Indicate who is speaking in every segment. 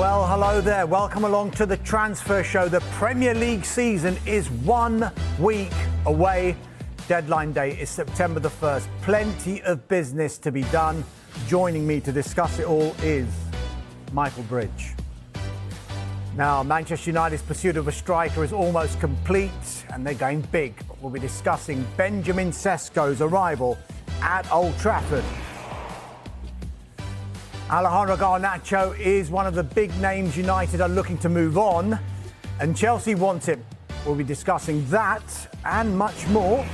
Speaker 1: Well, hello there. Welcome along to the Transfer Show. The Premier League season is 1 week away. Deadline day is September the 1st. Plenty of business to be done. Joining me to discuss it all is Michael Bridge. Now, Manchester United's pursuit of a striker is almost complete and they're going big. We'll be discussing Benjamin Sesko's arrival at Old Trafford. Alejandra Garnacho is one of the big names United are looking to move on, and Chelsea wants him. We'll be discussing that and much more,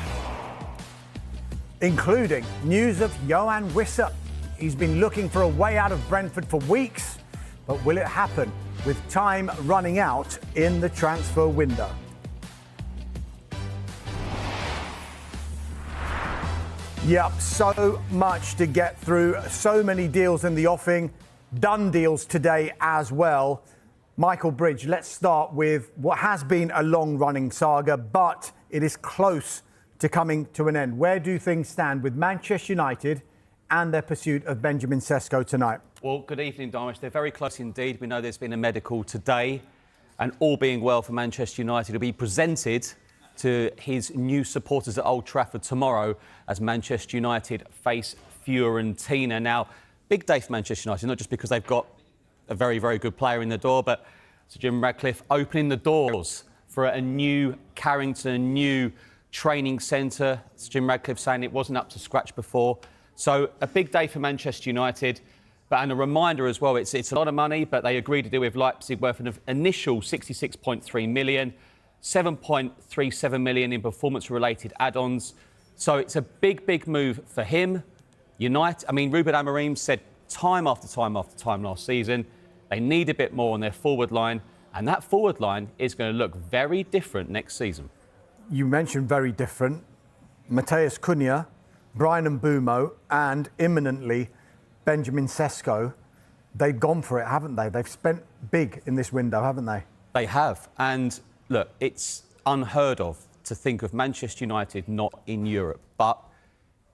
Speaker 1: including news of Yoane Wissa. He's been looking for a way out of Brentford for weeks, but will it happen with time running out in the transfer window? Yep, so much to get through, so many deals in the offing, done deals today as well. Michael Bridge, let's start with what has been a long-running saga, but it is close to coming to an end. Where do things stand with Manchester United and their pursuit of Benjamin Sesko tonight?
Speaker 2: Well, good evening, Darwin. They're very close indeed. We know there's been a medical today, and all being well for Manchester United will be presented to his new supporters at Old Trafford tomorrow as Manchester United face Fiorentina. Now, big day for Manchester United, not just because they've got a very, very good player in the door, but Sir Jim Ratcliffe opening the doors for a new Carrington, a new training centre. Sir Jim Ratcliffe saying it wasn't up to scratch before. So a big day for Manchester United. And a reminder as well, it's a lot of money, but they agreed to deal with Leipzig worth an initial 66.3 million. 7.37 million in performance-related add-ons. So it's a big, big move for him. Ruben Amorim said time after time after time last season, they need a bit more on their forward line, and that forward line is going to look very different next season.
Speaker 1: You mentioned very different. Matheus Cunha, Bryan Mbeumo, and imminently Benjamin Sesko. They've gone for it, haven't they? They've spent big in this window, haven't they?
Speaker 2: They have. And look, it's unheard of to think of Manchester United not in Europe, but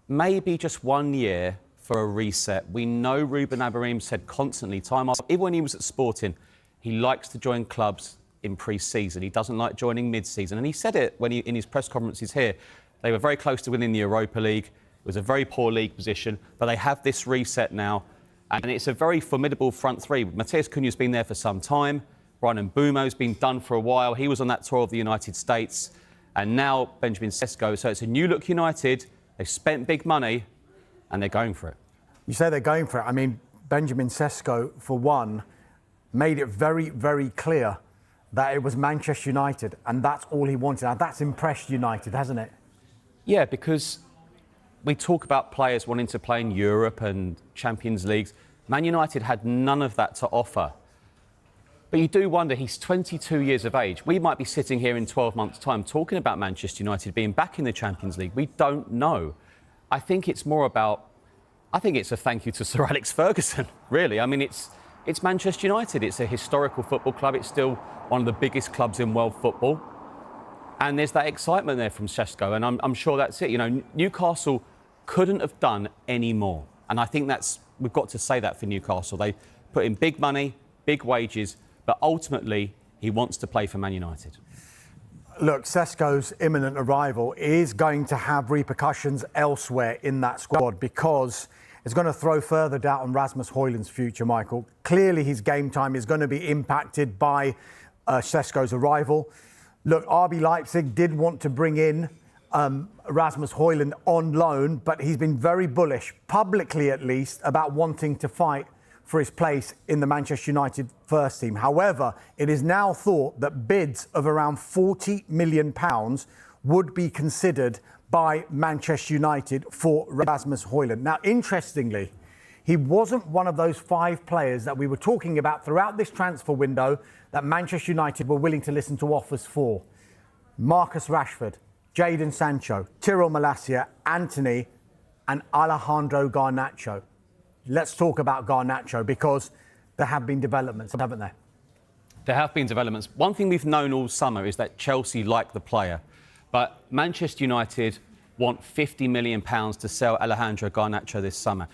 Speaker 2: maybe just 1 year for a reset. We know Ruben Amorim said constantly, time after, even when he was at Sporting, he likes to join clubs in pre-season. He doesn't like joining mid-season. And he said it when in his press conferences here. They were very close to winning the Europa League. It was a very poor league position, but they have this reset now. And it's a very formidable front three. Matheus Cunha's been there for some time. Bryan Mbeumo's been done for a while. He was on that tour of the United States. And now Benjamin Sesko. So it's a new-look United. They've spent big money and they're going for it.
Speaker 1: You say they're going for it. I mean, Benjamin Sesko, for one, made it very, very clear that it was Manchester United and that's all he wanted. Now, that's impressed United, hasn't it?
Speaker 2: Yeah, because we talk about players wanting to play in Europe and Champions Leagues. Man United had none of that to offer. But you do wonder, he's 22 years of age. We might be sitting here in 12 months' time talking about Manchester United being back in the Champions League. We don't know. I think it's more about, I think it's a thank you to Sir Alex Ferguson, really. I mean, it's Manchester United. It's a historical football club. It's still one of the biggest clubs in world football. And there's that excitement there from Sesko, and I'm sure that's it. You know, Newcastle couldn't have done any more. And I think we've got to say that for Newcastle. They put in big money, big wages, but ultimately, he wants to play for Man United.
Speaker 1: Look, Sesko's imminent arrival is going to have repercussions elsewhere in that squad because it's going to throw further doubt on Rasmus Højlund's future, Michael. Clearly, his game time is going to be impacted by Sesko's arrival. Look, RB Leipzig did want to bring in Rasmus Højlund on loan, but he's been very bullish, publicly at least, about wanting to fight for his place in the Manchester United first team. However, it is now thought that bids of around £40 million would be considered by Manchester United for Rasmus Højlund. Now, interestingly, he wasn't one of those 5 players that we were talking about throughout this transfer window that Manchester United were willing to listen to offers for. Marcus Rashford, Jadon Sancho, Tyrell Malacia, Anthony and Alejandro Garnacho. Let's talk about Garnacho because there have been developments, haven't there?
Speaker 2: There have been developments. One thing we've known all summer is that Chelsea like the player, but Manchester United want £50 million to sell Alejandro Garnacho this summer.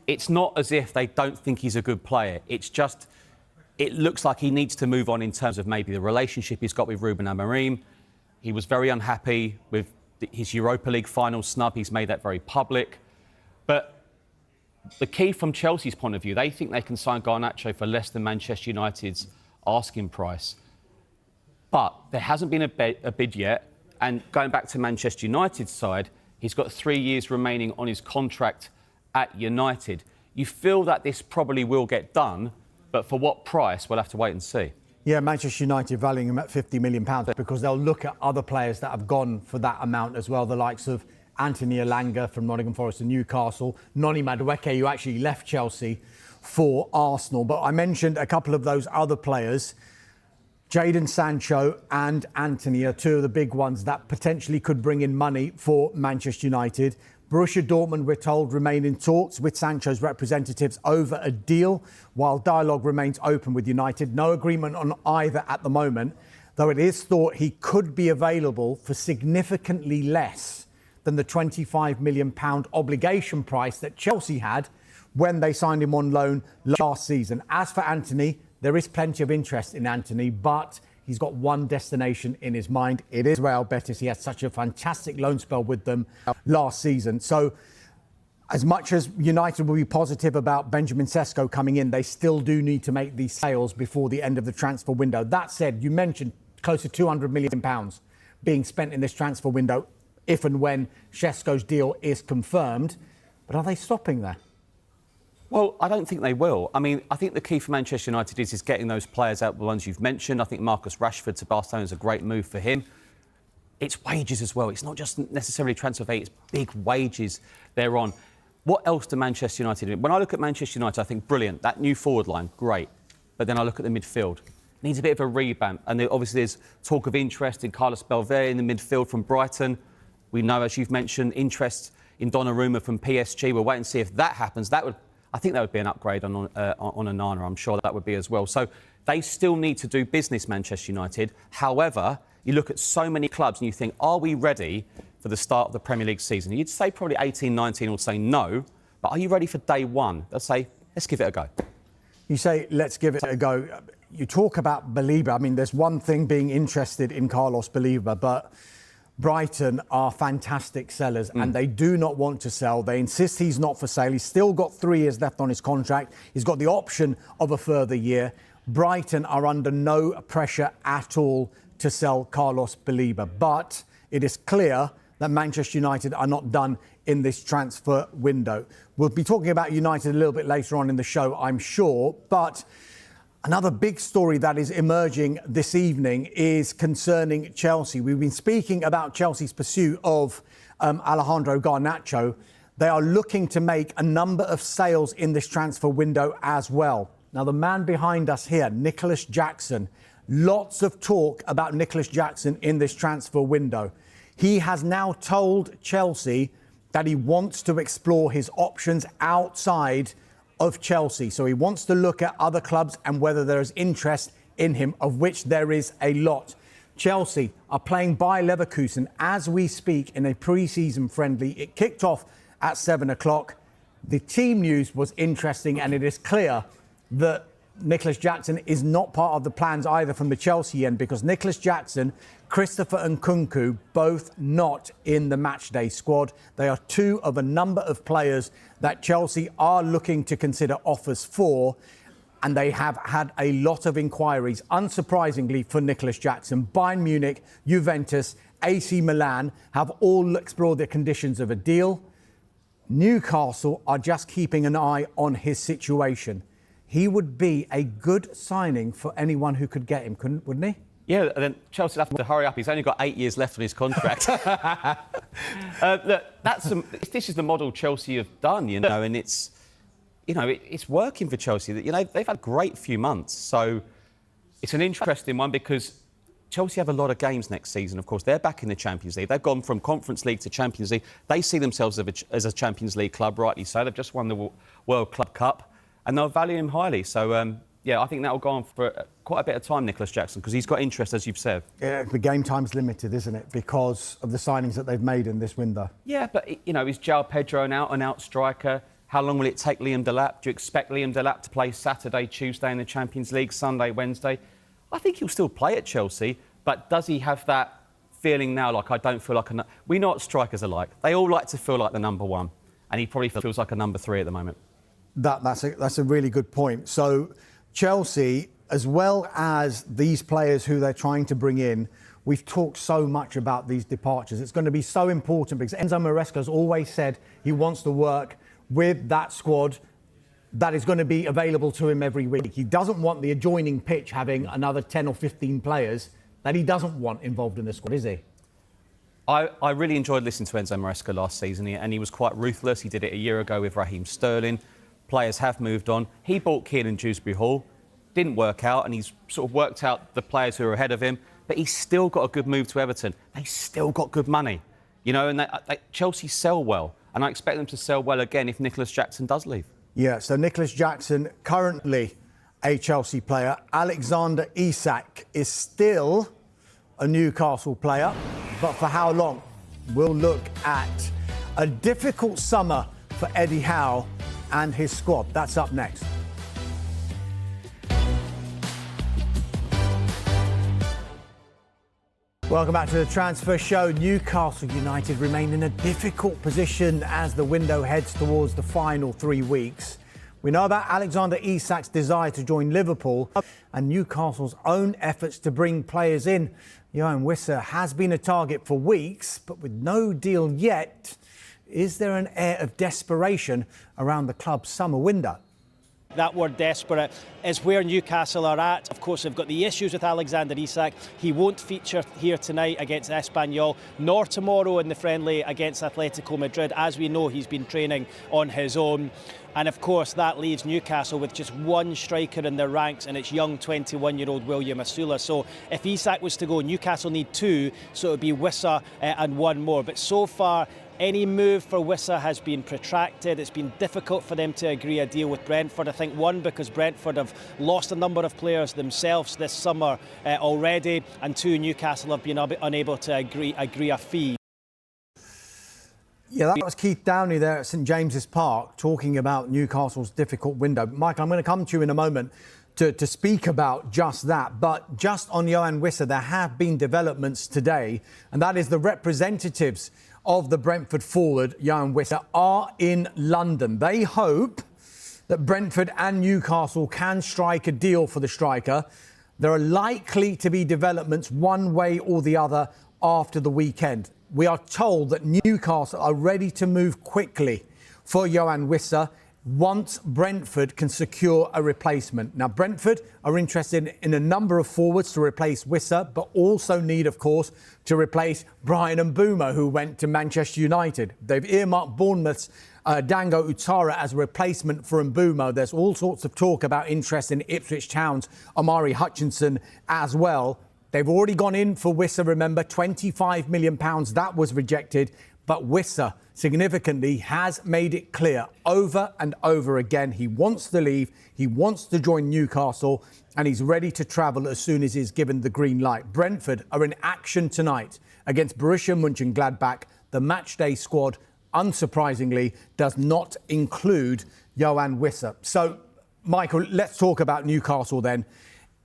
Speaker 2: It's not as if they don't think he's a good player. It's just it looks like he needs to move on in terms of maybe the relationship he's got with Ruben Amorim. He was very unhappy with his Europa League final snub. He's made that very public. But the key from Chelsea's point of view, they think they can sign Garnacho for less than Manchester United's asking price. But there hasn't been a bid yet. And going back to Manchester United's side, he's got 3 years remaining on his contract at United. You feel that this probably will get done, but for what price, we'll have to wait and see.
Speaker 1: Yeah, Manchester United valuing him at £50 million because they'll look at other players that have gone for that amount as well, the likes of Anthony Elanga from Nottingham Forest and Newcastle, Noni Madueke, who actually left Chelsea for Arsenal. But I mentioned a couple of those other players. Jadon Sancho and Anthony are two of the big ones that potentially could bring in money for Manchester United. Borussia Dortmund, we're told, remain in talks with Sancho's representatives over a deal, while dialogue remains open with United. No agreement on either at the moment, though it is thought he could be available for significantly less than the £25 million obligation price that Chelsea had when they signed him on loan last season. As for Anthony, there is plenty of interest in Anthony, but he's got one destination in his mind. It is Real Betis. He had such a fantastic loan spell with them last season. So as much as United will be positive about Benjamin Sesko coming in, they still do need to make these sales before the end of the transfer window. That said, you mentioned close to £200 million being spent in this transfer window if and when Sesko's deal is confirmed. But are they stopping there?
Speaker 2: Well, I don't think they will. I mean, I think the key for Manchester United is getting those players out, the ones you've mentioned. I think Marcus Rashford to Barcelona is a great move for him. It's wages as well. It's not just necessarily transfer fee, it's big wages they're on. What else do Manchester United do? When I look at Manchester United, I think, brilliant. That new forward line, great. But then I look at the midfield. Needs a bit of a revamp. And obviously there's talk of interest in Carlos Belver in the midfield from Brighton. We know, as you've mentioned, interest in Donnarumma from PSG. We'll wait and see if that happens. I think that would be an upgrade on Onana. I'm sure that would be as well. So they still need to do business, Manchester United. However, you look at so many clubs and you think, are we ready for the start of the Premier League season? You'd say probably 18, 19 would say no. But are you ready for day one? They'll say, let's give it a go.
Speaker 1: You say, let's give it a go. You talk about Belieber. I mean, there's one thing being interested in Carlos Belieber, but Brighton are fantastic sellers and they do not want to sell. They insist he's not for sale. He's still got 3 years left on his contract. He's got the option of a further year. Brighton are under no pressure at all to sell Carlos Belieber. But it is clear that Manchester United are not done in this transfer window. We'll be talking about United a little bit later on in the show, I'm sure. But another big story that is emerging this evening is concerning Chelsea. We've been speaking about Chelsea's pursuit of Alejandro Garnacho. They are looking to make a number of sales in this transfer window as well. Now, the man behind us here, Nicholas Jackson, lots of talk about Nicholas Jackson in this transfer window. He has now told Chelsea that he wants to explore his options outside of Chelsea. So he wants to look at other clubs and whether there is interest in him, of which there is a lot. Chelsea are playing Bayer Leverkusen as we speak in a pre-season friendly. It kicked off at 7 o'clock. The team news was interesting, and it is clear that Nicholas Jackson is not part of the plans either from the Chelsea end, because Nicholas Jackson, Christopher Nkunku, both not in the matchday squad. They are two of a number of players that Chelsea are looking to consider offers for, and they have had a lot of inquiries, unsurprisingly, for Nicholas Jackson. Bayern Munich, Juventus, AC Milan have all explored the conditions of a deal. Newcastle are just keeping an eye on his situation. He would be a good signing for anyone who could get him, wouldn't he?
Speaker 2: Yeah, and then Chelsea have to hurry up. He's only got 8 years left on his contract. Look, this is the model Chelsea have done, and it's working for Chelsea. They've had a great few months, so it's an interesting one because Chelsea have a lot of games next season. Of course, they're back in the Champions League. They've gone from Conference League to Champions League. They see themselves as a Champions League club, rightly so. They've just won the World Club Cup. And they'll value him highly. So, I think that will go on for quite a bit of time, Nicholas Jackson, because he's got interest, as you've said. Yeah,
Speaker 1: the game time's limited, isn't it? Because of the signings that they've made in this window.
Speaker 2: Yeah, but, is João Pedro an out-and-out striker? How long will it take Liam Delap? Do you expect Liam Delap to play Saturday, Tuesday in the Champions League, Sunday, Wednesday? I think he'll still play at Chelsea, but does he have that feeling now, like, I don't feel like we know what strikers are like. They all like to feel like the number one, and he probably feels like a number three at the moment.
Speaker 1: That's a really good point. So Chelsea, as well as these players who they're trying to bring in, we've talked so much about these departures. It's going to be so important because Enzo Maresca's always said he wants to work with that squad that is going to be available to him every week. He doesn't want the adjoining pitch having another 10 or 15 players that he doesn't want involved in the squad, is he?
Speaker 2: I really enjoyed listening to Enzo Maresca last season, and he was quite ruthless. He did it a year ago with Raheem Sterling. Players have moved on. He bought Kieran Dewsbury Hall, didn't work out, and he's sort of worked out the players who are ahead of him, but he's still got a good move to Everton. They still got good money, you know, and Chelsea sell well, and I expect them to sell well again if Nicholas Jackson does leave. Yeah,
Speaker 1: so Nicholas Jackson, currently a Chelsea player. Alexander Isak is still a Newcastle player, but for how long? We'll look at a difficult summer for Eddie Howe and his squad. That's up next. Welcome back to the Transfer Show. Newcastle United remain in a difficult position as the window heads towards the final 3 weeks. We know about Alexander Isak's desire to join Liverpool and Newcastle's own efforts to bring players in. Yoane Wissa has been a target for weeks, but with no deal yet. Is there an air of desperation around the club's summer window?
Speaker 3: That word desperate is where Newcastle are at. Of course, they've got the issues with Alexander Isak. He won't feature here tonight against Espanyol, nor tomorrow in the friendly against Atletico Madrid. As we know, he's been training on his own. And of course, that leaves Newcastle with just one striker in their ranks, and it's young 21-year-old William Asula. So if Isak was to go, Newcastle need two, so it would be Wissa and one more. But so far, any move for Wissa has been protracted. It's been difficult for them to agree a deal with Brentford. I think, one, because Brentford have lost a number of players themselves this summer already, and two, Newcastle have been unable to agree a fee.
Speaker 1: Yeah, that was Keith Downey there at St James's Park talking about Newcastle's difficult window. Mike, I'm going to come to you in a moment to speak about just that. But just on Yoane Wissa, there have been developments today, and that is the representatives of the Brentford forward, Yoane Wissa, are in London. They hope that Brentford and Newcastle can strike a deal for the striker. There are likely to be developments one way or the other after the weekend. We are told that Newcastle are ready to move quickly for Yoane Wissa once Brentford can secure a replacement. Now, Brentford are interested in a number of forwards to replace Wissa, but also need, of course, to replace Brian Mbeumo, who went to Manchester United. They've earmarked Bournemouth's Dango Utara as a replacement for Mbeumo. There's all sorts of talk about interest in Ipswich Town's Omari Hutchinson as well. They've already gone in for Wissa, remember, £25 million. That was rejected. But Wissa, significantly, has made it clear over and over again he wants to leave, he wants to join Newcastle, and he's ready to travel as soon as he's given the green light. Brentford are in action tonight against Borussia Mönchengladbach. The matchday squad, unsurprisingly, does not include Yoane Wissa. So, Michael, let's talk about Newcastle then.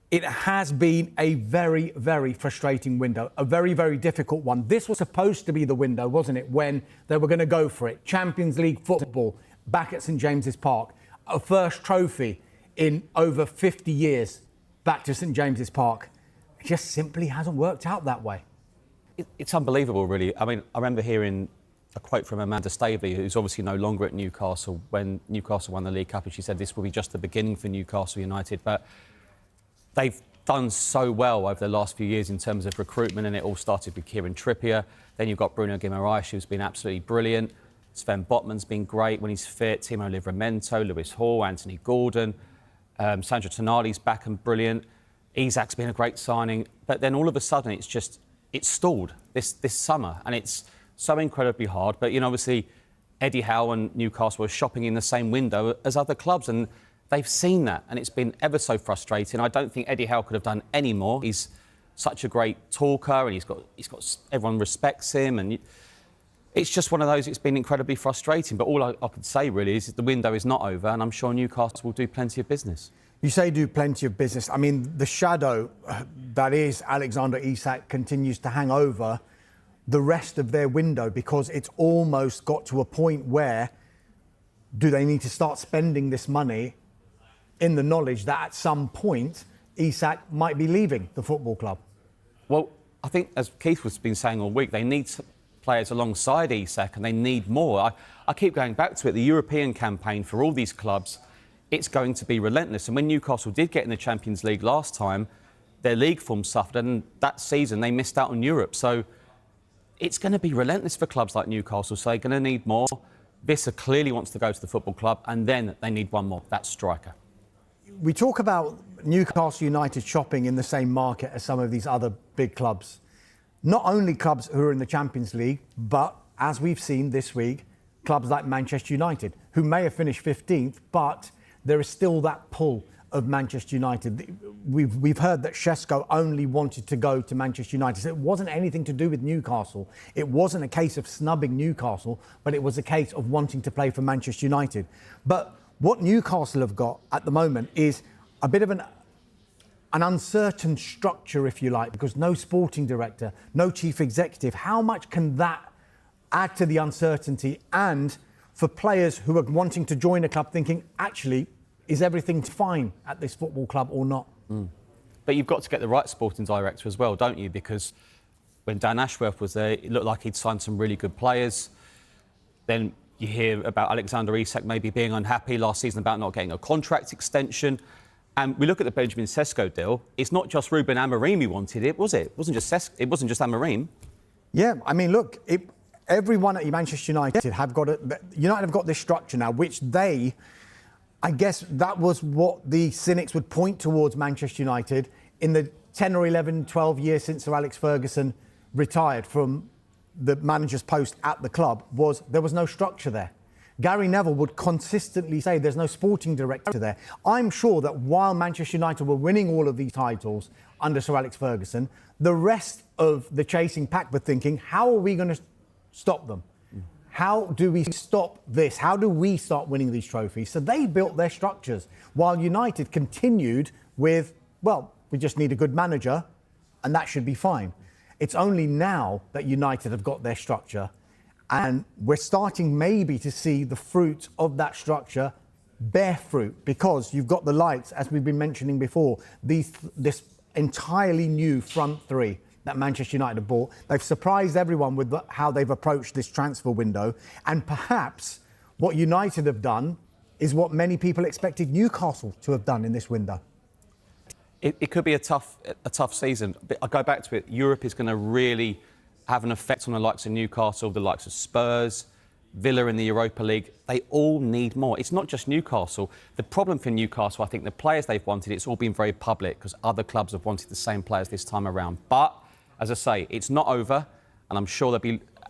Speaker 1: It has been a very, very frustrating window, a very, very difficult one. This was supposed to be the window, wasn't it, when they were going to go for it? Champions League football back at St James's Park. A first trophy in over 50 years back to St James's Park. It just simply hasn't worked out that way.
Speaker 2: It's unbelievable, really. I mean, I remember hearing a quote from Amanda Staveley, who's obviously no longer at Newcastle, when Newcastle won the League Cup, and she said this will be just the beginning for Newcastle United. But they've done so well over the last few years in terms of recruitment, and it all started with Kieran Trippier. Then you've got Bruno Guimaraes, who's been absolutely brilliant. Sven Botman's been great when he's fit. Timo Livramento, Lewis Hall, Anthony Gordon. Sandro Tonali's back and brilliant. Isak's been a great signing. But then all of a sudden, it's stalled this summer, and it's so incredibly hard. But, you know, obviously, Eddie Howe and Newcastle are shopping in the same window as other clubs, and they've seen that, and it's been ever so frustrating. I don't think Eddie Howe could have done any more. He's such a great talker, and he's got everyone respects him, and It's just one of those, it's been incredibly frustrating. But all I could say really is that the window is not over, and I'm sure Newcastle will do plenty of business.
Speaker 1: You say do plenty of business. I mean, the shadow that is Alexander Isak continues to hang over the rest of their window, because it's almost got to a point where do they need to start spending this money in the knowledge that at some point Isak might be leaving the football club?
Speaker 2: Well, I think, as Keith has been saying all week, they need players alongside Isak, and they need more. I keep going back to it. The European campaign for all these clubs, it's going to be relentless. And when Newcastle did get in the Champions League last time, their league form suffered, and that season they missed out on Europe. So it's going to be relentless for clubs like Newcastle, so they're going to need more. Visser clearly wants to go to the football club, and then they need one more, that striker.
Speaker 1: We talk about Newcastle United shopping in the same market as some of these other big clubs. Not only clubs who are in the Champions League, but, as we've seen this week, clubs like Manchester United, who may have finished 15th, but there is still that pull of Manchester United. We've heard that Sesko only wanted to go to Manchester United. So it wasn't anything to do with Newcastle. It wasn't a case of snubbing Newcastle, but it was a case of wanting to play for Manchester United. But what Newcastle have got at the moment is a bit of an uncertain structure, if you like, because no sporting director, no chief executive. How much can that add to the uncertainty? And for players who are wanting to join a club thinking, actually, is everything fine at this football club or not?
Speaker 2: But you've got to get the right sporting director as well, don't you? Because when Dan Ashworth was there, it looked like he'd signed some really good players. Then you hear about Alexander Isak maybe being unhappy last season about not getting a contract extension. And we look at the Benjamin Sesko deal. It's not just Ruben Amorim who wanted it, was it? It wasn't just Amorim.
Speaker 1: Yeah, I mean, look, everyone at Manchester United have got this structure now, which I guess that was what the cynics would point towards Manchester United in the 10 or 11, 12 years since Sir Alex Ferguson retired from the manager's post at the club, was there was no structure there. Gary Neville would consistently say there's no sporting director there. I'm sure that while Manchester United were winning all of these titles under Sir Alex Ferguson, the rest of the chasing pack were thinking, how are we going to stop them? How do we stop this? How do we start winning these trophies? So they built their structures, while United continued with, well, we just need a good manager and that should be fine. It's only now that United have got their structure, and we're starting maybe to see the fruit of that structure bear fruit, because you've got the likes, as we've been mentioning before, this entirely new front three that Manchester United have bought. They've surprised everyone with how they've approached this transfer window. And perhaps what United have done is what many people expected Newcastle to have done in this window.
Speaker 2: It could be a tough season. But I go back to it. Europe is going to really have an effect on the likes of Newcastle, the likes of Spurs, Villa in the Europa League. They all need more. It's not just Newcastle. The problem for Newcastle, I think the players they've wanted, it's all been very public because other clubs have wanted the same players this time around. But as I say, it's not over, and I'm sure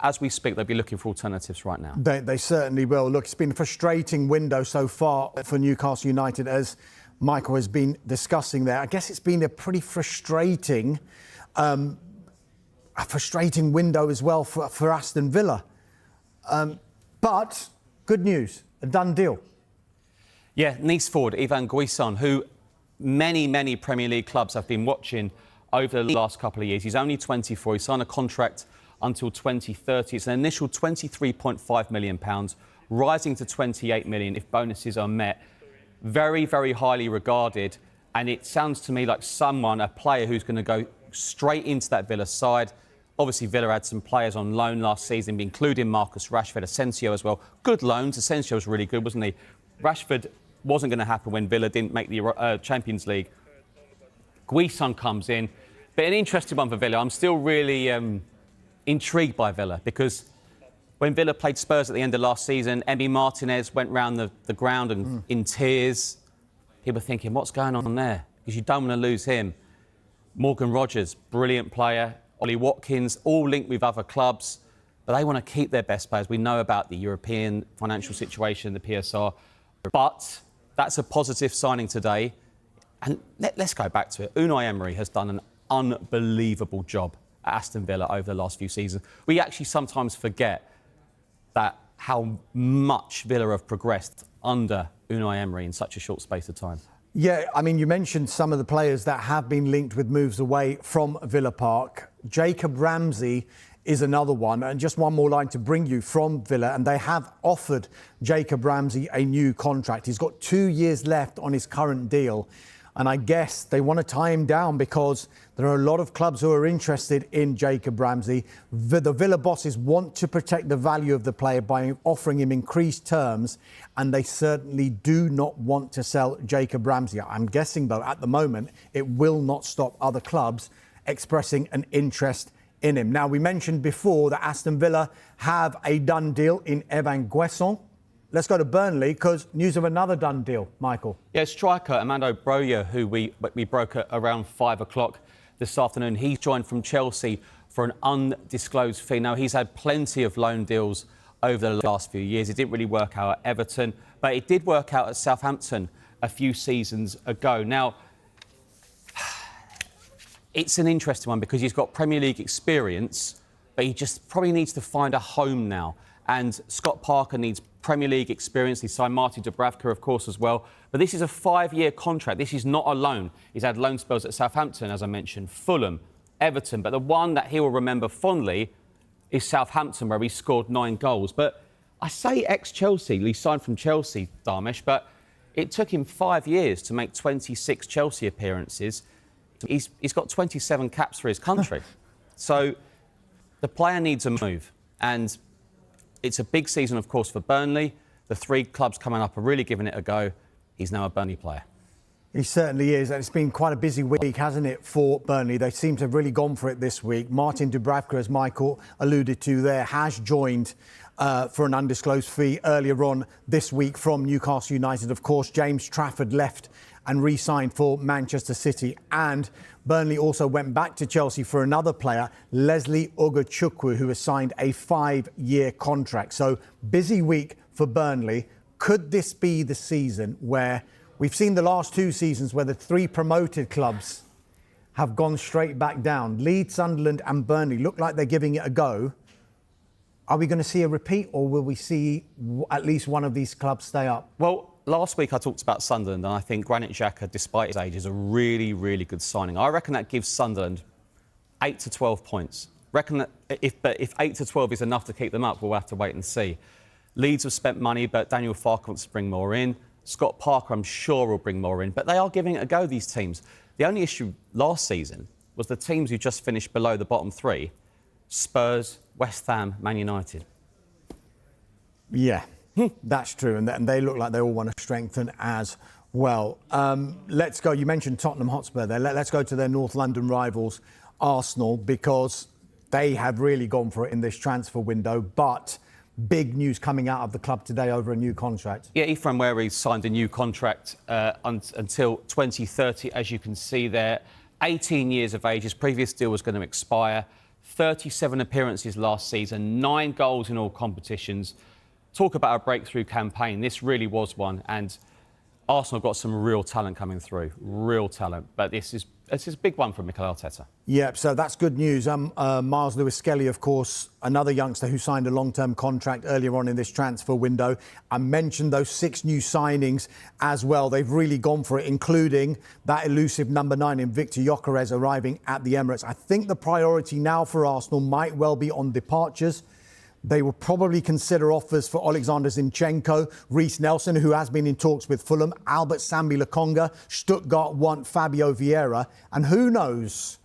Speaker 2: as we speak, they'll be looking for alternatives right now.
Speaker 1: They certainly will. Look, it's been a frustrating window so far for Newcastle United, as Michael has been discussing there. I guess it's been a pretty frustrating window as well for Aston Villa. But good news, a done deal.
Speaker 2: Yeah, Nice forward Ivan Guisson, who many Premier League clubs have been watching over the last couple of years. He's only 24. He signed a contract until 2030. It's an initial £23.5 million, rising to £28 million if bonuses are met. Very highly regarded. And it sounds to me like a player who's going to go straight into that Villa side. Obviously, Villa had some players on loan last season, including Marcus Rashford, Asensio as well. Good loans. Asensio was really good, wasn't he? Rashford wasn't going to happen when Villa didn't make the Champions League. Guisson comes in. But an interesting one for Villa. I'm still really intrigued by Villa, because when Villa played Spurs at the end of last season, Emi Martinez went round the ground and in tears. People were thinking, what's going on there? Because you don't want to lose him. Morgan Rogers, brilliant player. Ollie Watkins, all linked with other clubs. But they want to keep their best players. We know about the European financial situation, the PSR. But that's a positive signing today. And let's go back to it. Unai Emery has done an unbelievable job at Aston Villa over the last few seasons. We actually sometimes forget that how much Villa have progressed under Unai Emery in such a short space of time.
Speaker 1: Yeah, I mean, you mentioned some of the players that have been linked with moves away from Villa Park. Jacob Ramsey is another one. And just one more line to bring you from Villa. And they have offered Jacob Ramsey a new contract. He's got 2 years left on his current deal. And I guess they want to tie him down because there are a lot of clubs who are interested in Jacob Ramsey. The Villa bosses want to protect the value of the player by offering him increased terms, and they certainly do not want to sell Jacob Ramsey. I'm guessing, though, at the moment, it will not stop other clubs expressing an interest in him. Now, we mentioned before that Aston Villa have a done deal in Evan Guesson. Let's go to Burnley because news of another done deal, Michael.
Speaker 2: Yeah, striker Armando Broja, who we broke at around 5 o'clock this afternoon. He's joined from Chelsea for an undisclosed fee. Now, he's had plenty of loan deals over the last few years. It didn't really work out at Everton, but it did work out at Southampton a few seasons ago. Now, it's an interesting one because he's got Premier League experience, but he just probably needs to find a home now. And Scott Parker needs Premier League experience. He signed Martin Dubravka, of course, as well. But this is a 5-year contract. This is not a loan. He's had loan spells at Southampton, as I mentioned, Fulham, Everton. But the one that he will remember fondly is Southampton, where he scored 9 goals. But I say ex-Chelsea. He signed from Chelsea, Darmish, but it took him 5 years to make 26 Chelsea appearances. He's got 27 caps for his country. So the player needs a move. And it's a big season, of course, for Burnley. The 3 clubs coming up are really giving it a go. He's now a Burnley player.
Speaker 1: He certainly is. And it's been quite a busy week, hasn't it, for Burnley? They seem to have really gone for it this week. Martin Dubravka, as Michael alluded to there, has joined for an undisclosed fee earlier on this week from Newcastle United. Of course, James Trafford left and re-signed for Manchester City. And Burnley also went back to Chelsea for another player, Leslie Ugochukwu, who has signed a 5-year contract. So, busy week for Burnley. Could this be the season where we've seen the last 2 seasons where the 3 promoted clubs have gone straight back down? Leeds, Sunderland and Burnley look like they're giving it a go. Are we going to see a repeat, or will we see at least one of these clubs stay up?
Speaker 2: Well, last week I talked about Sunderland, and I think Granit Xhaka, despite his age, is a really, really good signing. I reckon that gives Sunderland 8 to 12 points. Reckon that if 8 to 12 is enough to keep them up, we'll have to wait and see. Leeds have spent money, but Daniel Farke wants to bring more in. Scott Parker, I'm sure, will bring more in. But they are giving it a go, these teams. The only issue last season was the teams who just finished below the bottom 3, Spurs, West Ham, Man United.
Speaker 1: Yeah, that's true. And they look like they all want to strengthen as well. Let's go. You mentioned Tottenham Hotspur there. Let's go to their North London rivals, Arsenal, because they have really gone for it in this transfer window. But big news coming out of the club today over a new contract.
Speaker 2: Yeah, Ephraim Wary signed a new contract until 2030, as you can see there. 18 years of age. His previous deal was going to expire. 37 appearances last season, 9 goals in all competitions. Talk about a breakthrough campaign. This really was one. And Arsenal got some real talent coming through. Real talent. But this is a big one from Mikel Arteta.
Speaker 1: Yeah, so that's good news. Miles Lewis-Skelly, of course, another youngster who signed a long-term contract earlier on in this transfer window. I mentioned those 6 new signings as well. They've really gone for it, including that elusive number 9 in Victor Gyökeres arriving at the Emirates. I think the priority now for Arsenal might well be on departures. They will probably consider offers for Alexander Zinchenko, Reece Nelson, who has been in talks with Fulham, Albert Sambi Lokonga. Stuttgart want Fabio Vieira. And who knows,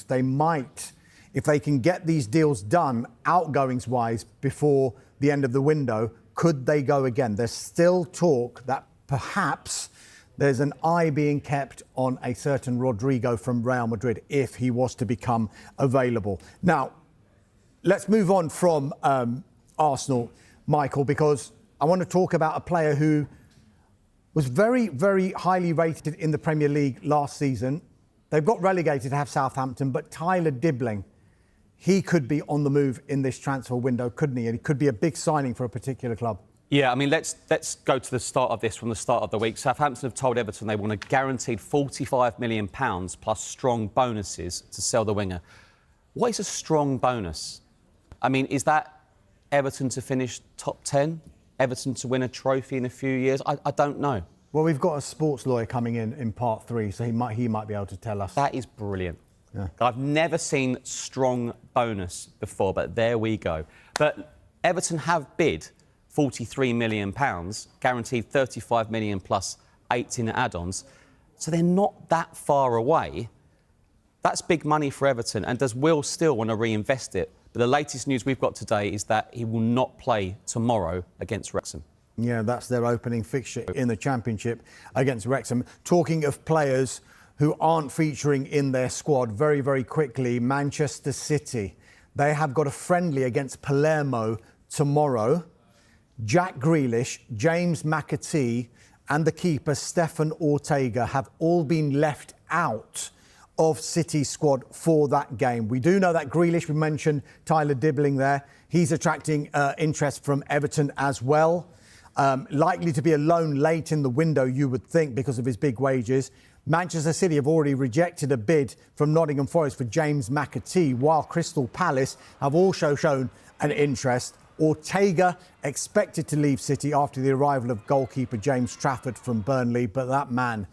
Speaker 1: they might, if they can get these deals done outgoings-wise before the end of the window, could they go again? There's still talk that perhaps there's an eye being kept on a certain Rodrigo from Real Madrid if he was to become available. Now, let's move on from Arsenal, Michael, because I want to talk about a player who was very, very highly rated in the Premier League last season. They've got relegated to have Southampton, but Tyler Dibbling, he could be on the move in this transfer window, couldn't he? And he could be a big signing for a particular club.
Speaker 2: Yeah, I mean, let's go to the start of this from the start of the week. Southampton have told Everton they want a guaranteed £45 million plus strong bonuses to sell the winger. What is a strong bonus? I mean, is that Everton to finish top 10? Everton to win a trophy in a few years? I don't know.
Speaker 1: Well, we've got a sports lawyer coming in part 3, so he might be able to tell us.
Speaker 2: That is brilliant.
Speaker 1: Yeah.
Speaker 2: I've never seen strong bonus before, but there we go. But Everton have bid £43 million, guaranteed 35 million plus 18 add-ons. So they're not that far away. That's big money for Everton. And does Will still want to reinvest it? But the latest news we've got today is that he will not play tomorrow against Wrexham.
Speaker 1: Yeah, that's their opening fixture in the Championship against Wrexham. Talking of players who aren't featuring in their squad, very, very quickly, Manchester City. They have got a friendly against Palermo tomorrow. Jack Grealish, James McAtee and the keeper Stefan Ortega have all been left out of City's squad for that game. We do know that Grealish, we mentioned Tyler Dibbling there, he's attracting interest from Everton as well. Likely to be a loan late in the window, you would think, because of his big wages. Manchester City have already rejected a bid from Nottingham Forest for James McAtee, while Crystal Palace have also shown an interest. Ortega expected to leave City after the arrival of goalkeeper James Trafford from Burnley, but that man,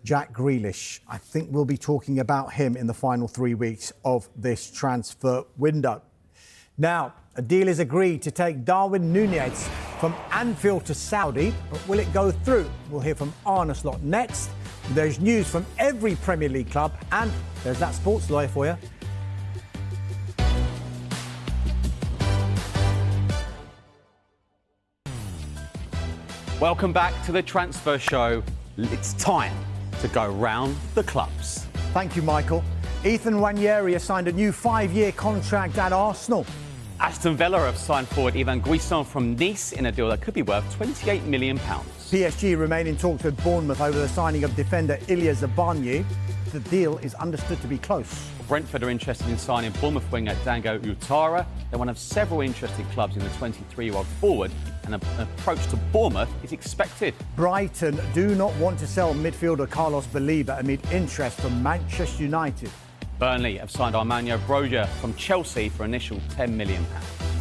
Speaker 1: Jack Grealish, I think we'll be talking about him in the final 3 weeks of this transfer window. Now, a deal is agreed to take Darwin Nunes from Anfield to Saudi, but will it go through? We'll hear from Arne Slot next. There's news from every Premier League club, and there's that sports lawyer for you.
Speaker 2: Welcome back to the Transfer Show. It's time to go round the clubs.
Speaker 1: Thank you, Michael. Ethan Nwaneri has signed a new 5-year contract at Arsenal.
Speaker 2: Aston Villa have signed forward Ivan Guisson from Nice in a deal that could be worth £28 million.
Speaker 1: PSG remain in talks with Bournemouth over the signing of defender Ilya Zabarnyi. The deal is understood to be close.
Speaker 2: Brentford are interested in signing Bournemouth winger Dango Utara. They're one of several interested clubs in the 23-year-old forward, and an approach to Bournemouth is expected.
Speaker 1: Brighton do not want to sell midfielder Carlos Baleba amid interest from Manchester United.
Speaker 2: Burnley have signed Armando Broja from Chelsea for an initial £10 million.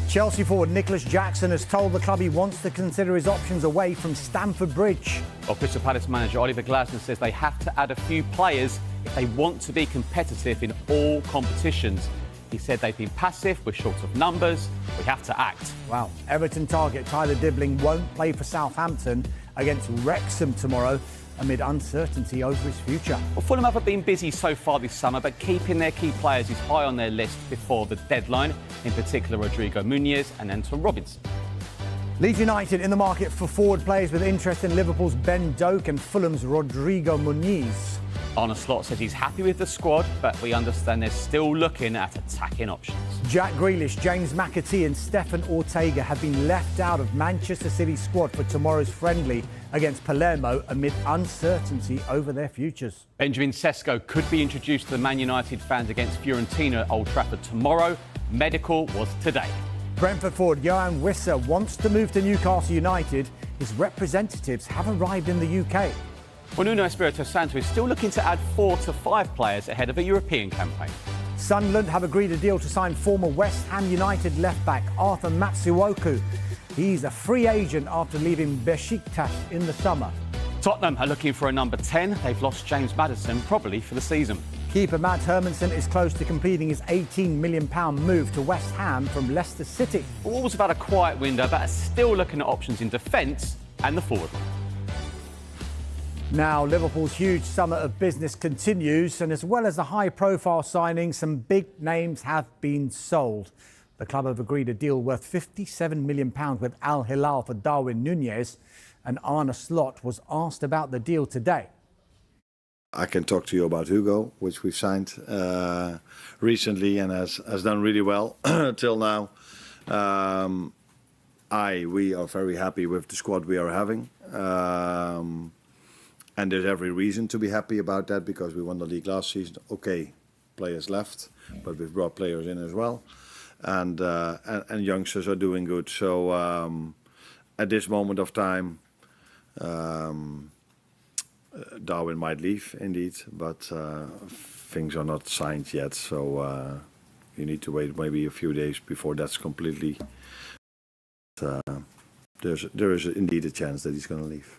Speaker 1: Chelsea forward Nicholas Jackson has told the club he wants to consider his options away from Stamford Bridge.
Speaker 2: Well, Crystal Palace manager Oliver Glasner says they have to add a few players if they want to be competitive in all competitions. He said they've been passive, we're short of numbers, we have to act.
Speaker 1: Wow. Everton target Tyler Dibbling won't play for Southampton against Wrexham tomorrow amid uncertainty over his future.
Speaker 2: Well, Fulham haven't been busy so far this summer, but keeping their key players is high on their list before the deadline, in particular Rodrigo Muniz and Anton Robinson.
Speaker 1: Leeds United in the market for forward players with interest in Liverpool's Ben Doak and Fulham's Rodrigo Muniz.
Speaker 2: Arne Slot says he's happy with the squad, but we understand they're still looking at attacking options.
Speaker 1: Jack Grealish, James McAtee and Stefan Ortega have been left out of Manchester City's squad for tomorrow's friendly against Palermo amid uncertainty over their futures.
Speaker 2: Benjamin Sesko could be introduced to the Man United fans against Fiorentina at Old Trafford tomorrow. Medical was today.
Speaker 1: Brentford forward Johan Wissa wants to move to Newcastle United. His representatives have arrived in the UK.
Speaker 2: Well, Nuno Espirito Santo is still looking to add 4 to 5 players ahead of a European campaign.
Speaker 1: Sunderland have agreed a deal to sign former West Ham United left-back Arthur Matsuoku. He's a free agent after leaving Besiktas in the summer.
Speaker 2: Tottenham are looking for a number 10. They've lost James Maddison, probably for the season.
Speaker 1: Keeper Matt Hermansen is close to completing his £18 million move to West Ham from Leicester City.
Speaker 2: All's about a quiet window, but are still looking at options in defence and the forward line.
Speaker 1: Now, Liverpool's huge summer of business continues, and as well as the high-profile signings, some big names have been sold. The club have agreed a deal worth £57 million with Al Hilal for Darwin Nunes, and Arne Slot was asked about the deal today.
Speaker 4: I can talk to you about Hugo, which we've signed recently and has done really well till now. We are very happy with the squad we are having. And there's every reason to be happy about that because we won the league last season. Okay, players left, but we've brought players in as well. And youngsters are doing good. So at this moment of time, Darwin might leave indeed, but things are not signed yet. So you need to wait maybe a few days before that's completely there is indeed a chance that he's going to leave.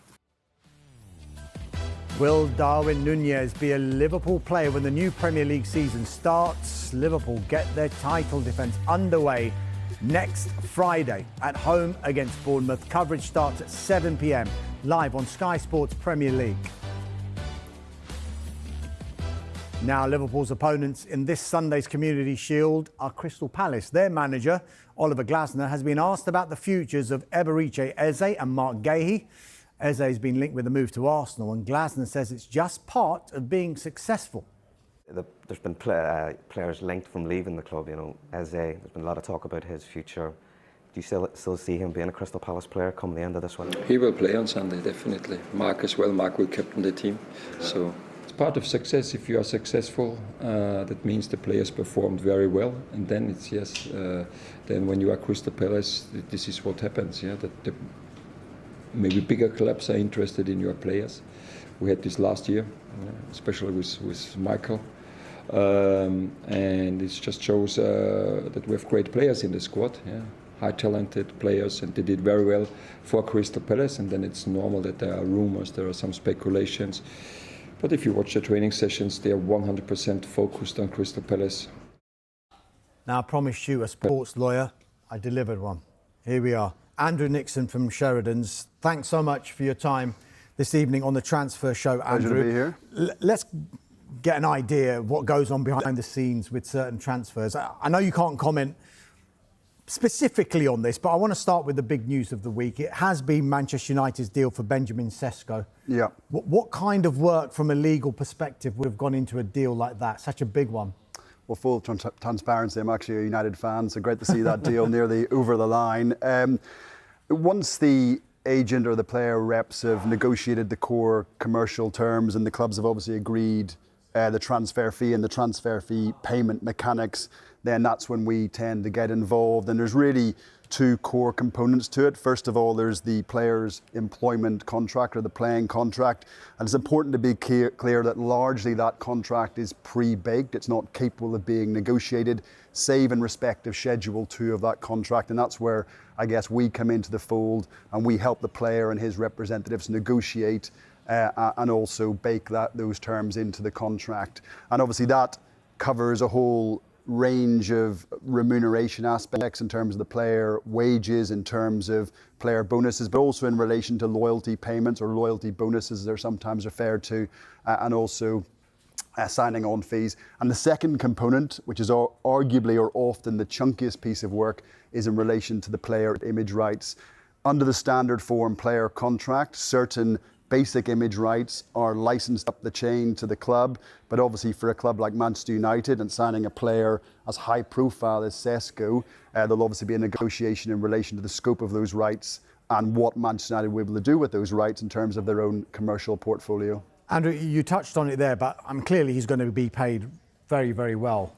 Speaker 1: Will Darwin Nunes be a Liverpool player when the new Premier League season starts? Liverpool get their title defence underway next Friday at home against Bournemouth. Coverage starts at 7 p.m. live on Sky Sports Premier League. Now, Liverpool's opponents in this Sunday's Community Shield are Crystal Palace. Their manager, Oliver Glasner, has been asked about the futures of Eberechi Eze and Mark Gahey. Eze has been linked with a move to Arsenal, and Glasner says it's just part of being successful.
Speaker 5: There's been players linked from leaving the club, you know. Eze, there's been a lot of talk about his future. Do you still see him being a Crystal Palace player come the end of this one?
Speaker 6: He will play on Sunday, definitely. Mark as well. Mark will captain the team. So it's part of success. If you are successful, that means the players performed very well. And then it's then when you are Crystal Palace, this is what happens. Yeah, that maybe bigger clubs are interested in your players. We had this last year, especially with Michael. And it just shows that we have great players in the squad, high talented players, and they did very well for Crystal Palace. And then it's normal that there are rumours, there are some speculations. But if you watch the training sessions, they are 100% focused on Crystal Palace.
Speaker 1: Now, I promised you a sports lawyer. I delivered one. Here we are. Andrew Nixon from Sheridan's. Thanks so much for your time this evening on the Transfer Show, Andrew.
Speaker 7: Pleasure to be here.
Speaker 1: Let's get an idea of what goes on behind the scenes with certain transfers. I know you can't comment specifically on this, but I want to start with the big news of the week. It has been Manchester United's deal for Benjamin Sesko.
Speaker 7: Yeah.
Speaker 1: What kind of work from a legal perspective would have gone into a deal like that, such a big one?
Speaker 7: Well, full transparency, I'm actually a United fan, so great to see that deal nearly over the line. Once the agent or the player reps have negotiated the core commercial terms and the clubs have obviously agreed the transfer fee and the transfer fee payment mechanics, then that's when we tend to get involved. And there's really two core components to it. First of all, there's the player's employment contract or the playing contract. And it's important to be clear that largely that contract is pre-baked. It's not capable of being negotiated, save in respect of Schedule 2 of that contract. And that's where, I guess, we come into the fold and we help the player and his representatives negotiate and also bake those terms into the contract. And obviously that covers a whole range of remuneration aspects in terms of the player wages, in terms of player bonuses, but also in relation to loyalty payments or loyalty bonuses, as they're sometimes referred to, and also signing on fees. And the second component, which is arguably or often the chunkiest piece of work, is in relation to the player image rights. Under the standard form player contract, certain basic image rights are licensed up the chain to the club, but obviously for a club like Manchester United and signing a player as high profile as Sesko, there'll obviously be a negotiation in relation to the scope of those rights and what Manchester United will be able to do with those rights in terms of their own commercial portfolio.
Speaker 1: Andrew, you touched on it there, but clearly he's going to be paid very, very well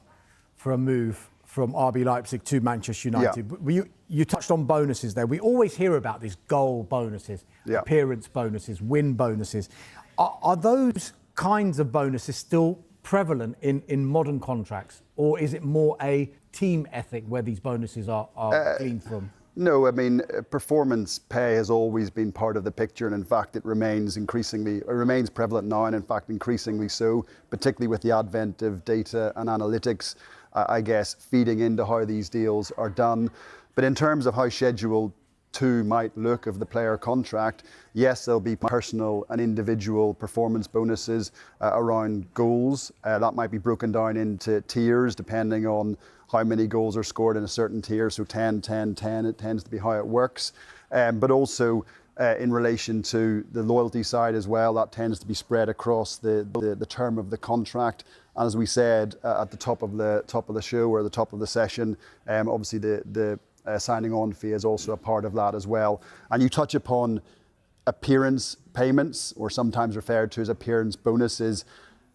Speaker 1: for a move from RB Leipzig to Manchester United. Yeah. You touched on bonuses there. We always hear about these goal bonuses, appearance bonuses, win bonuses. Are those kinds of bonuses still prevalent in modern contracts, or is it more a team ethic where these bonuses are gleaned from?
Speaker 7: No, I mean, performance pay has always been part of the picture, and in fact it remains prevalent now, and in fact increasingly so, particularly with the advent of data and analytics, I guess, feeding into how these deals are done. But in terms of how Schedule 2 might look of the player contract, yes, there'll be personal and individual performance bonuses around goals. That might be broken down into tiers depending on how many goals are scored in a certain tier. So 10, 10, 10, it tends to be how it works. But also in relation to the loyalty side as well, that tends to be spread across the term of the contract. And as we said at the top of the show or the top of the session, obviously the signing on fee is also a part of that as well. And you touch upon appearance payments, or sometimes referred to as appearance bonuses.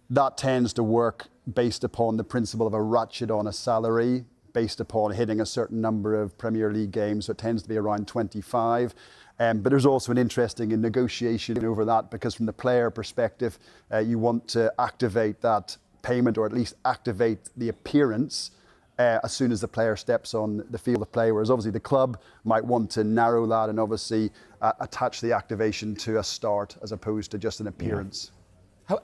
Speaker 7: That tends to work based upon the principle of a ratchet on a salary, based upon hitting a certain number of Premier League games. So it tends to be around 25. But there's also an interesting negotiation over that, because from the player perspective, you want to activate that payment, or at least activate the appearance as soon as the player steps on the field of play, whereas obviously the club might want to narrow that and obviously attach the activation to a start as opposed to just an appearance.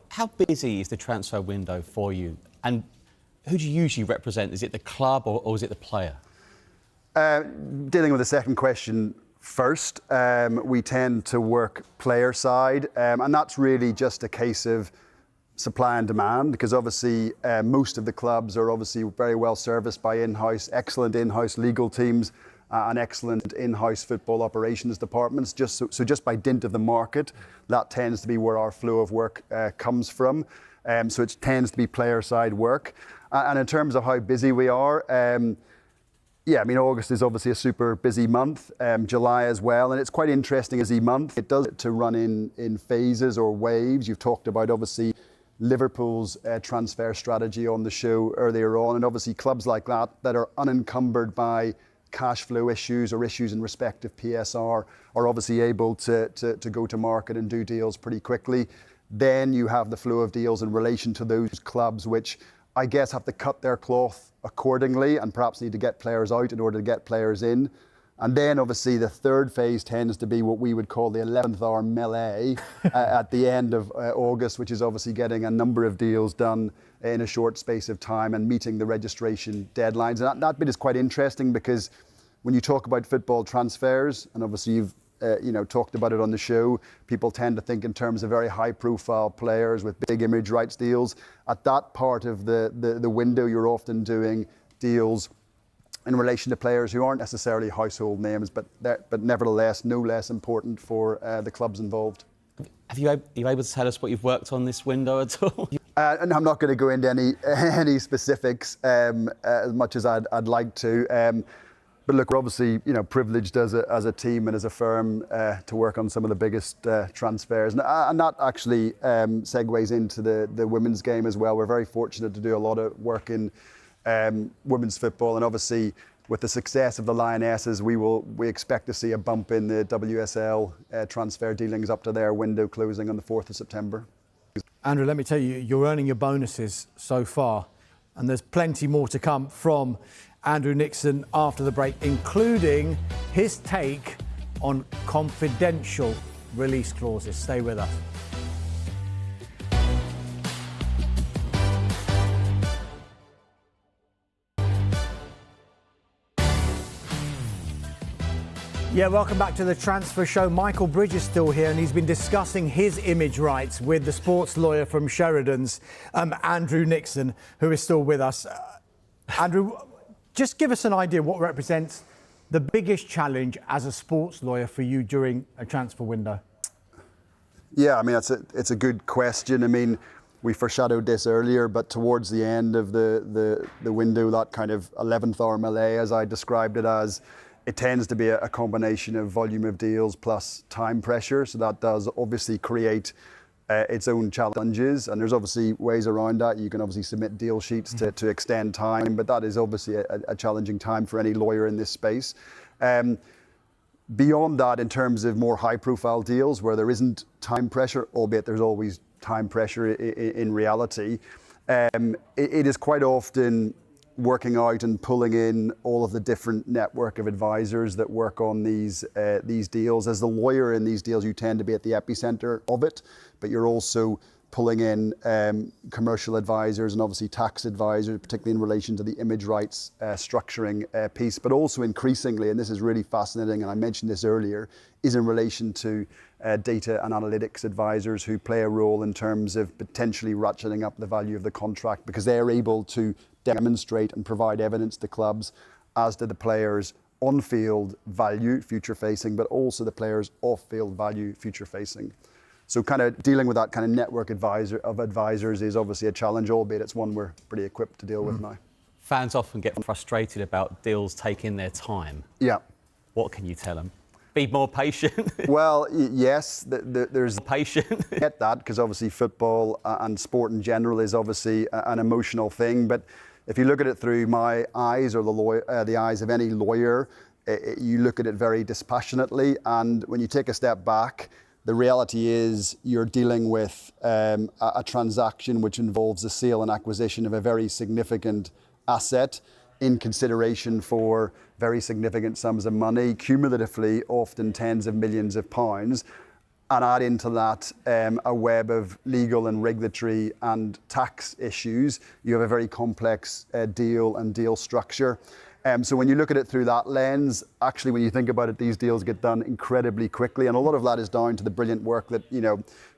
Speaker 2: How busy is the transfer window for you? And who do you usually represent? Is it the club or is it the player?
Speaker 7: Dealing with the second question first, we tend to work player side, and that's really just a case of supply and demand, because obviously most of the clubs are obviously very well serviced by excellent in-house legal teams and excellent in-house football operations departments. So just by dint of the market, that tends to be where our flow of work comes from. So it tends to be player side work. And in terms of how busy we are, yeah, I mean, August is obviously a super busy month, July as well, and it's quite interesting as a month. It does to run in phases or waves. You've talked about obviously Liverpool's transfer strategy on the show earlier on, and obviously clubs like that are unencumbered by cash flow issues or issues in respect of PSR are obviously able to go to market and do deals pretty quickly. Then you have the flow of deals in relation to those clubs which I guess have to cut their cloth accordingly and perhaps need to get players out in order to get players in. And then obviously the third phase tends to be what we would call the 11th hour melee at the end of August, which is obviously getting a number of deals done in a short space of time and meeting the registration deadlines. And that bit is quite interesting because when you talk about football transfers, and obviously you've talked about it on the show, people tend to think in terms of very high profile players with big image rights deals. At that part of the window, you're often doing deals in relation to players who aren't necessarily household names, but nevertheless no less important for the clubs involved.
Speaker 2: Are you able to tell us what you've worked on this window at all?
Speaker 7: And I'm not going to go into any specifics as much as I'd like to. But look, we're obviously privileged as a team and as a firm to work on some of the biggest transfers, and that actually segues into the women's game as well. We're very fortunate to do a lot of work in women's football, and obviously with the success of the Lionesses, we expect to see a bump in the WSL transfer dealings up to their window closing on the 4th of September.
Speaker 1: Andrew, let me tell you, you're earning your bonuses so far, and there's plenty more to come from Andrew Nixon after the break, including his take on confidential release clauses. Stay with us. Yeah, welcome back to the Transfer Show. Michael Bridge is still here, and he's been discussing his image rights with the sports lawyer from Sheridan's, Andrew Nixon, who is still with us. Andrew, just give us an idea what represents the biggest challenge as a sports lawyer for you during a transfer window.
Speaker 7: Yeah, I mean, it's a good question. I mean, we foreshadowed this earlier, but towards the end of the window, that kind of 11th hour melee, as I described it as, it tends to be a combination of volume of deals plus time pressure. So that does obviously create its own challenges, and there's obviously ways around that. You can obviously submit deal sheets to extend time, but that is obviously a challenging time for any lawyer in this space. Beyond that, in terms of more high-profile deals where there isn't time pressure, albeit there's always time pressure in reality, it is quite often working out and pulling in all of the different network of advisors that work on these deals. As the lawyer in these deals, you tend to be at the epicenter of it, but you're also pulling in commercial advisors and obviously tax advisors, particularly in relation to the image rights structuring piece, but also increasingly, and this is really fascinating, and I mentioned this earlier, is in relation to data and analytics advisors who play a role in terms of potentially ratcheting up the value of the contract because they're able to demonstrate and provide evidence to clubs as to the players' on-field value, future-facing, but also the players' off-field value, future-facing. So kind of dealing with that kind of network of advisors is obviously a challenge, albeit it's one we're pretty equipped to deal with now.
Speaker 2: Fans often get frustrated about deals taking their time.
Speaker 7: Yeah.
Speaker 2: What can you tell them? Be more patient.
Speaker 7: Well, yes, there's
Speaker 2: patient.
Speaker 7: Get that, because obviously football and sport in general is obviously an emotional thing. But if you look at it through my eyes or the eyes of any lawyer, you look at it very dispassionately. And when you take a step back, the reality is you're dealing with a transaction which involves the sale and acquisition of a very significant asset. in consideration for very significant sums of money, cumulatively often tens of millions of pounds, and add into that a web of legal and regulatory and tax issues, you have a very complex deal and deal structure. So when you look at it through that lens, actually when you think about it, these deals get done incredibly quickly, and a lot of that is down to the brilliant work that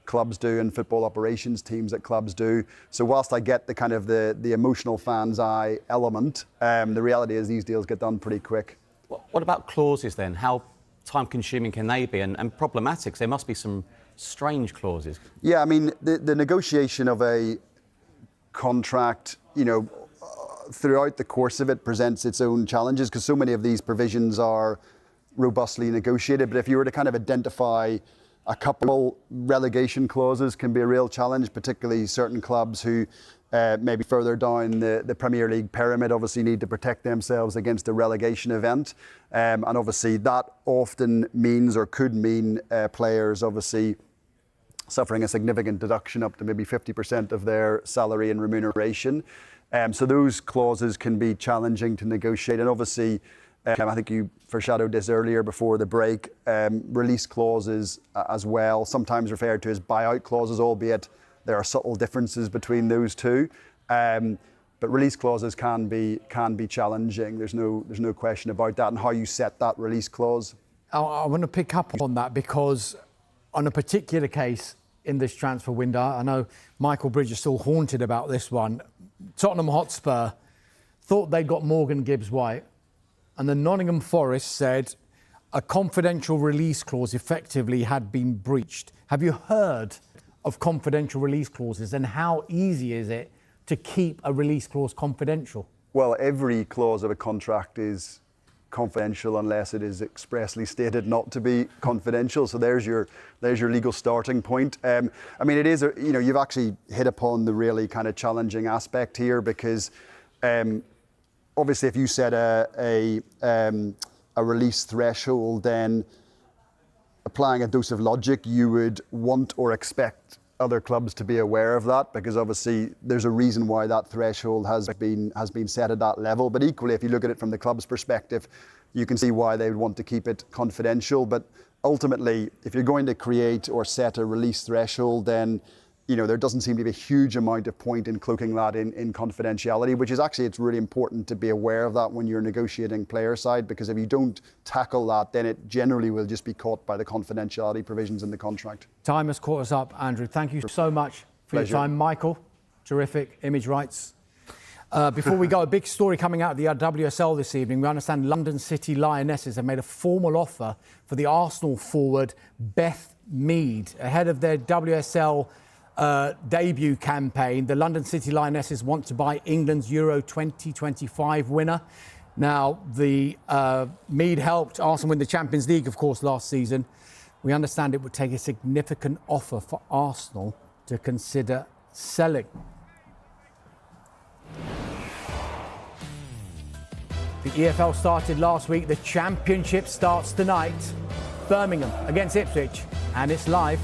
Speaker 7: clubs do and football operations teams at clubs do. So whilst I get the kind of the emotional fan's eye element, the reality is these deals get done pretty quick.
Speaker 2: What about clauses then? How time-consuming can they be, and problematic? There must be some strange clauses.
Speaker 7: Yeah, I mean, the negotiation of a contract, throughout the course of it presents its own challenges because so many of these provisions are robustly negotiated. But if you were to kind of identify a couple, relegation clauses can be a real challenge, particularly certain clubs who maybe further down the Premier League pyramid obviously need to protect themselves against a relegation event. And obviously that often means or could mean players obviously suffering a significant deduction up to maybe 50% of their salary and remuneration. So those clauses can be challenging to negotiate. And obviously, I think you foreshadowed this earlier before the break, release clauses as well, sometimes referred to as buyout clauses, albeit there are subtle differences between those two. But release clauses can be challenging. There's no question about that, and how you set that release clause.
Speaker 1: I want to pick up on that because on a particular case in this transfer window, I know Michael Bridge is still haunted about this one. Tottenham Hotspur thought they got Morgan Gibbs-White, and the Nottingham Forest said a confidential release clause effectively had been breached. Have you heard of confidential release clauses, and how easy is it to keep a release clause confidential?
Speaker 7: Well, every clause of a contract is confidential unless it is expressly stated not to be confidential. So there's your legal starting point. I mean, it is you've actually hit upon the really kind of challenging aspect here because obviously if you set a release threshold, then applying a dose of logic, you would want or expect other clubs to be aware of that, because obviously there's a reason why that threshold has been set at that level. But equally, if you look at it from the club's perspective, you can see why they would want to keep it confidential. But ultimately, if you're going to create or set a release threshold, then there doesn't seem to be a huge amount of point in cloaking that in confidentiality, which is actually, it's really important to be aware of that when you're negotiating player side, because if you don't tackle that, then it generally will just be caught by the confidentiality provisions in the contract.
Speaker 1: Time has caught us up, Andrew. Thank you so much for
Speaker 7: Pleasure.
Speaker 1: your time. Michael, terrific image rights. Before we go, a big story coming out of the WSL this evening. We understand London City Lionesses have made a formal offer for the Arsenal forward Beth Mead ahead of their WSL debut campaign. The London City Lionesses want to buy England's Euro 2025 winner. Now, the Mead helped Arsenal win the Champions League, of course, last season. We understand it would take a significant offer for Arsenal to consider selling. The EFL started last week. The Championship starts tonight. Birmingham against Ipswich, and it's live.